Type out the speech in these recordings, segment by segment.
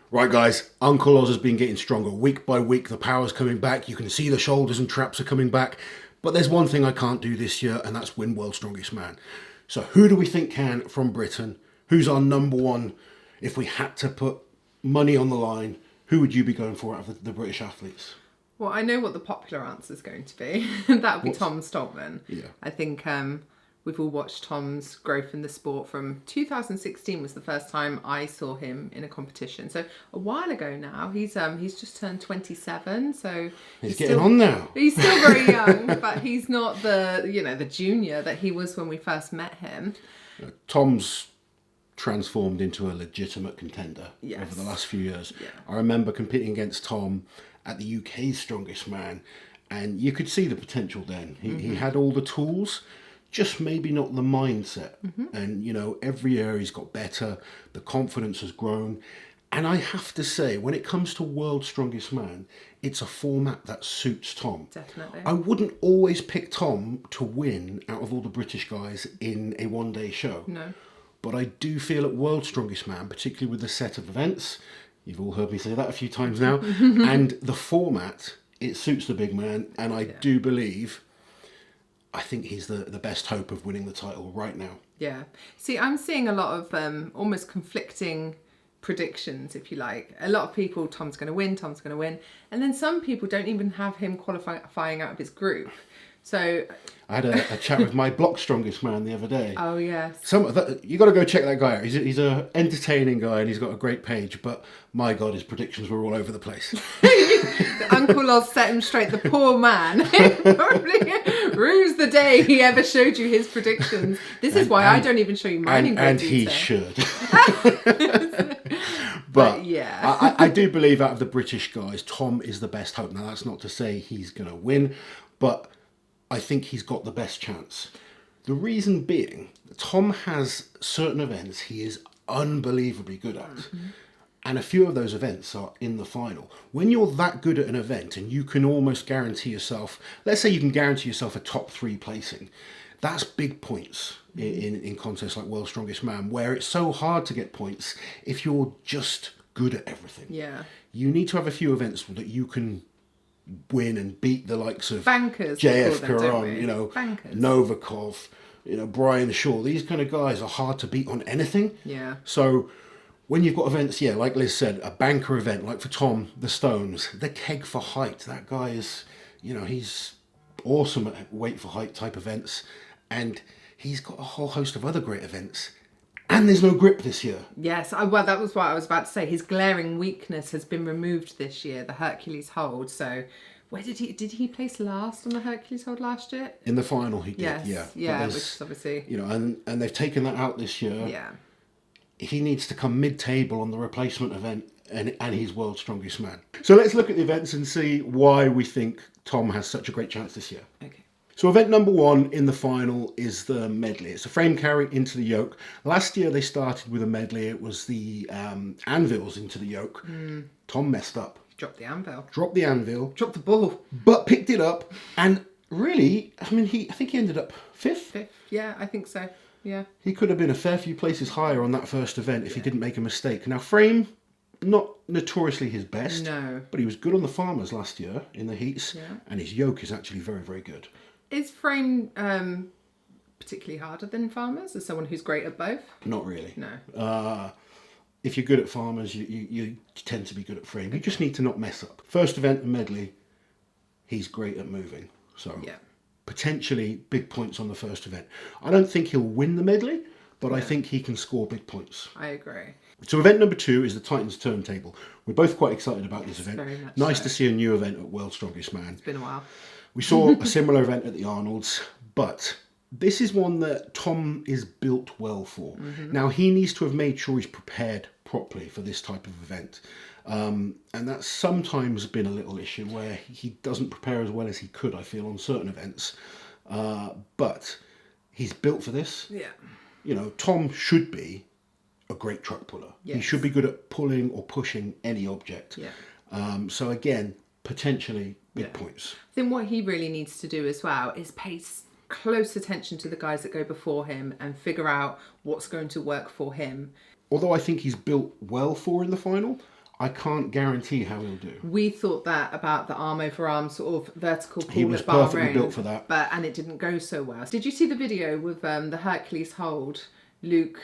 Right, guys, Uncle Oz has been getting stronger. Week by week, the power's coming back. You can see the shoulders and traps are coming back. But there's one thing I can't do this year, and that's win World's Strongest Man. So who do we think can from Britain? Who's our number one? If we had to put money on the line, who would you be going for out of the British athletes? Well, I know what the popular answer is going to be. That would be Tom Stoltman. Yeah. I think we've all watched Tom's growth in the sport. From 2016 was the first time I saw him in a competition. So a while ago now. He's just turned 27, so He's getting on now. He's still very young, but he's not the junior that he was when we first met him. Tom's transformed into a legitimate contender over the last few years. Yeah. I remember competing against Tom at the UK's Strongest Man, and you could see the potential then. He had all the tools, just maybe not the mindset. And, every year he's got better, the confidence has grown. And I have to say, when it comes to World's Strongest Man, it's a format that suits Tom. Definitely. I wouldn't always pick Tom to win out of all the British guys in a one-day show. No. But I do feel at World's Strongest Man, particularly with the set of events, you've all heard me say that a few times now, and the format, it suits the big man, and I do believe, I think he's the best hope of winning the title right now. Yeah. See, I'm seeing a lot of almost conflicting predictions, if you like. A lot of people, Tom's going to win. And then some people don't even have him qualifying out of his group. So I had a chat with my block Strongest Man the other day. Oh, yes. You got to go check that guy out. He's a entertaining guy and he's got a great page, but my God, his predictions were all over the place. Uncle Oz set him straight. The poor man probably rues the day he ever showed you his predictions. This is why I don't even show you mine in great detail. And he should. But yeah, I do believe out of the British guys, Tom is the best hope. Now, that's not to say he's going to win, but I think he's got the best chance. The reason being, Tom has certain events he is unbelievably good at. And a few of those events are in the final. When you're that good at an event and you can almost guarantee yourself, let's say you can guarantee yourself a top 3 placing, that's big points in contests like World's Strongest Man, where it's so hard to get points if you're just good at everything. Yeah. You need to have a few events that you can win and beat the likes of bankers, JF Karan, bankers. Novikov, Brian Shaw. These kind of guys are hard to beat on anything. Yeah. So when you've got events, like Liz said, a banker event, like for Tom, the Stones, the keg for height. That guy is, he's awesome at weight for height type events, and he's got a whole host of other great events. And there's no grip this year. Yes, well, that was what I was about to say. His glaring weakness has been removed this year, the Hercules hold. So, where did he place last on the Hercules hold last year? In the final, he did. Yes, yeah, which is obviously and they've taken that out this year. Yeah, he needs to come mid-table on the replacement event, and he's World's Strongest Man. So let's look at the events and see why we think Tom has such a great chance this year. Okay. So event number 1 in the final is the medley. It's a frame carry into the yoke. Last year they started with a medley. It was the anvils into the yoke. Tom messed up. Dropped the anvil. Dropped the anvil. Dropped the ball. But picked it up. And really, I think he ended up 5th. 5th. Yeah, I think so. Yeah. He could have been a fair few places higher on that first event if he didn't make a mistake. Now, frame, not notoriously his best. No. But he was good on the farmers last year in the heats. Yeah. And his yoke is actually very, very good. Is frame particularly harder than farmers as someone who's great at both? Not really. No. If you're good at farmers, you tend to be good at frame. You just need to not mess up. First event, the medley, he's great at moving. So potentially big points on the first event. I don't think he'll win the medley, but I think he can score big points. I agree. So event number 2 is the Titans turntable. We're both quite excited about this event. Very much nice so. to see a new event at World's Strongest Man. It's been a while. We saw a similar event at the Arnold's, but this is one that Tom is built well for. Now, he needs to have made sure he's prepared properly for this type of event. And that's sometimes been a little issue where he doesn't prepare as well as he could, I feel, on certain events. But he's built for this. Yeah. Tom should be a great truck puller. Yes. He should be good at pulling or pushing any object. Yeah. So again, potentially big points. I think what he really needs to do as well is pay close attention to the guys that go before him and figure out what's going to work for him. Although I think he's built well for in the final, I can't guarantee how he'll do. We thought that about the arm over arm sort of vertical pull. He was at Bahrain, perfectly built for that. and it didn't go so well. Did you see the video with the Hercules hold? Luke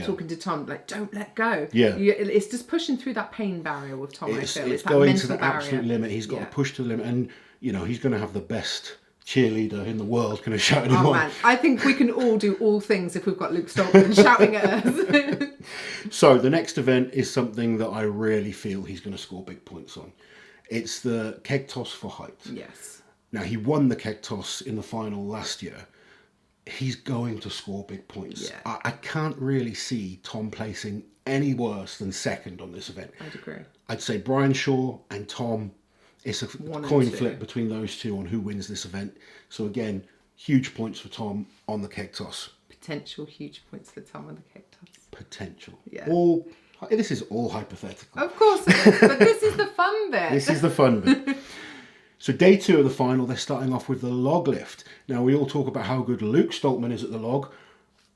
talking to Tom, like, don't let go. Yeah. It's just pushing through that pain barrier with Tom, I feel. It's that going mental to the barrier. absolute limit. He's got to push to the limit. And, you know, he's going to have the best cheerleader in the world kind of shouting him on. Man, I think we can all do all things if we've got Luke Stoltman shouting at us. So the next event is something that I really feel he's going to score big points on. It's the keg toss for height. Yes. Now, he won the keg toss in the final last year. He's going to score big points. Yeah. I can't really see Tom placing any worse than second on this event. I'd agree. I'd say Brian Shaw and Tom, it's a coin flip between those two on who wins this event. So again, huge points for Tom on the keg toss. Potential huge points for Tom on the keg toss. Potential. Yeah. This is all hypothetical. Of course it is, but this is the fun bit. This is the fun bit. So day 2 of the final, they're starting off with the log lift. Now, we all talk about how good Luke Stoltman is at the log,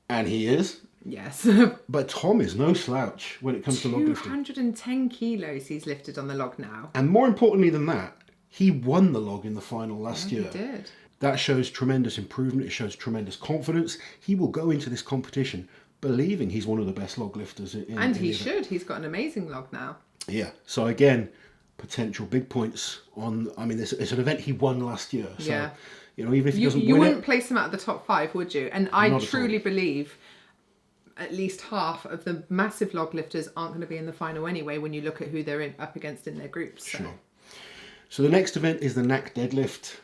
and he is. Yes. But Tom is no slouch when it comes to log lifting. 210 kilos he's lifted on the log now. And more importantly than that, he won the log in the final last year. He did. That shows tremendous improvement. It shows tremendous confidence. He will go into this competition believing he's one of the best log lifters in And he should. He's got an amazing log now. Yeah. So again, potential big points on. I mean, it's an event he won last year. So, Yeah. you know, even if he doesn't You win wouldn't it, place him out of the top 5, would you? And I Not at truly all. believe at least half of the massive log lifters aren't going to be in the final anyway when you look at who they're up against in their groups. So. Sure. So the next event is the knack deadlift.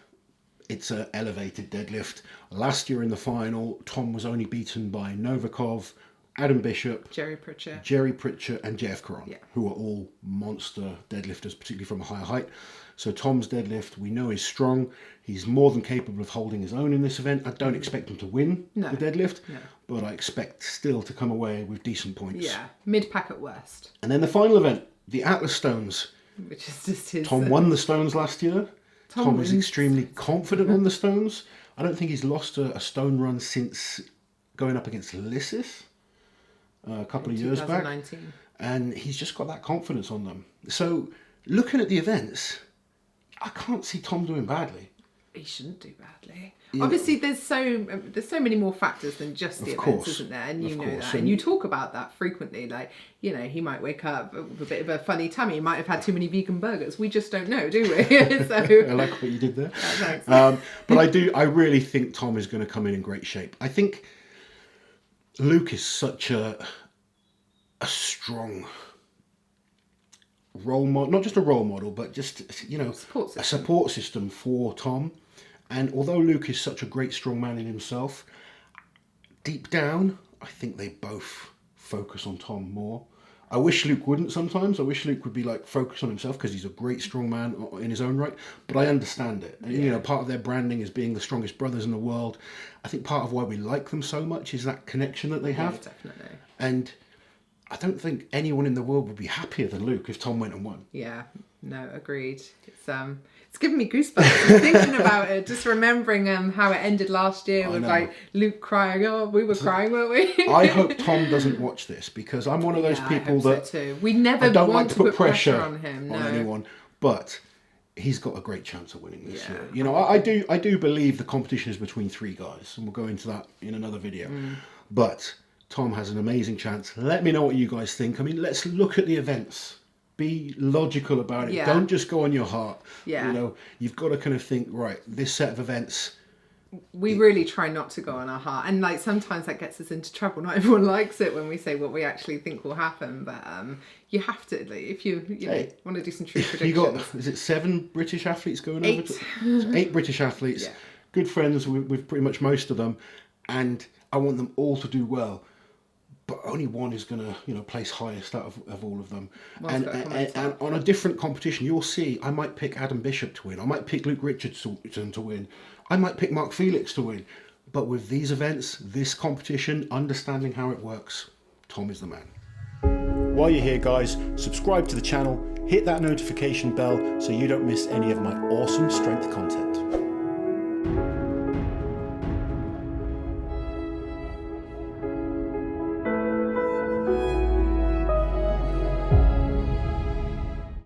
It's an elevated deadlift. Last year in the final, Tom was only beaten by Novikov, Adam Bishop, Jerry Pritchett, and Jeff Caron, Yeah. who are all monster deadlifters, particularly from a higher height. So Tom's deadlift, we know, is strong. He's more than capable of holding his own in this event. I don't expect him to win the deadlift, but I expect still to come away with decent points. Yeah, mid-pack at worst. And then the final event, the Atlas Stones. Which is just his... Tom won the Stones last year. Tom is wins. extremely confident on the Stones. I don't think he's lost a stone run since going up against Lissis a couple of years back. 2019. And he's just got that confidence on them. So looking at the events, I can't see Tom doing badly. He shouldn't do badly. Obviously, there's so many more factors than just the events, isn't there? And you know that, and you talk about that frequently. Like, you know, he might wake up with a bit of a funny tummy. He might have had too many vegan burgers. We just don't know, do we? So I like what you did there. Thanks. But I really think Tom is going to come in great shape. I think Luke is such a strong role model, not just a role model, but just, you know, a support system for Tom. And although Luke is such a great strong man in himself, deep down, I think they both focus on Tom more. I wish Luke wouldn't sometimes. I wish Luke would be like focused on himself because he's a great strong man in his own right. But I understand it. And, you know, part of their branding is being the strongest brothers in the world. I think part of why we like them so much is that connection that they have. Yeah, definitely. And I don't think anyone in the world would be happier than Luke if Tom went and won. Yeah, no, agreed. It's giving me goosebumps just thinking about it, just remembering how it ended last year with like Luke crying. Oh, we were crying, weren't we? I hope Tom doesn't watch this because I'm one of those people that so too. We never don't want like to put pressure on him, on anyone, but he's got a great chance of winning this year. You know, I do believe the competition is between 3 guys, and we'll go into that in another video. But Tom has an amazing chance. Let me know what you guys think. I mean, let's look at the events. Be logical about it. Don't just go on your heart. You know, you've got to kind of think, right, this set of events. We really try not to go on our heart. And like sometimes that gets us into trouble. Not everyone likes it when we say what we actually think will happen. But you have to, like, if you know, want to do some true predictions. You got, is it 7 British athletes going 8. over? So 8 British athletes. Good friends with pretty much most of them. And I want them all to do well. But only one is going to, you know, place highest out of all of them. And on a different competition, you'll see, I might pick Adam Bishop to win. I might pick Luke Richardson to win. I might pick Mark Felix to win. But with these events, this competition, understanding how it works, Tom is the man. While you're here, guys, subscribe to the channel, hit that notification bell so you don't miss any of my awesome strength content.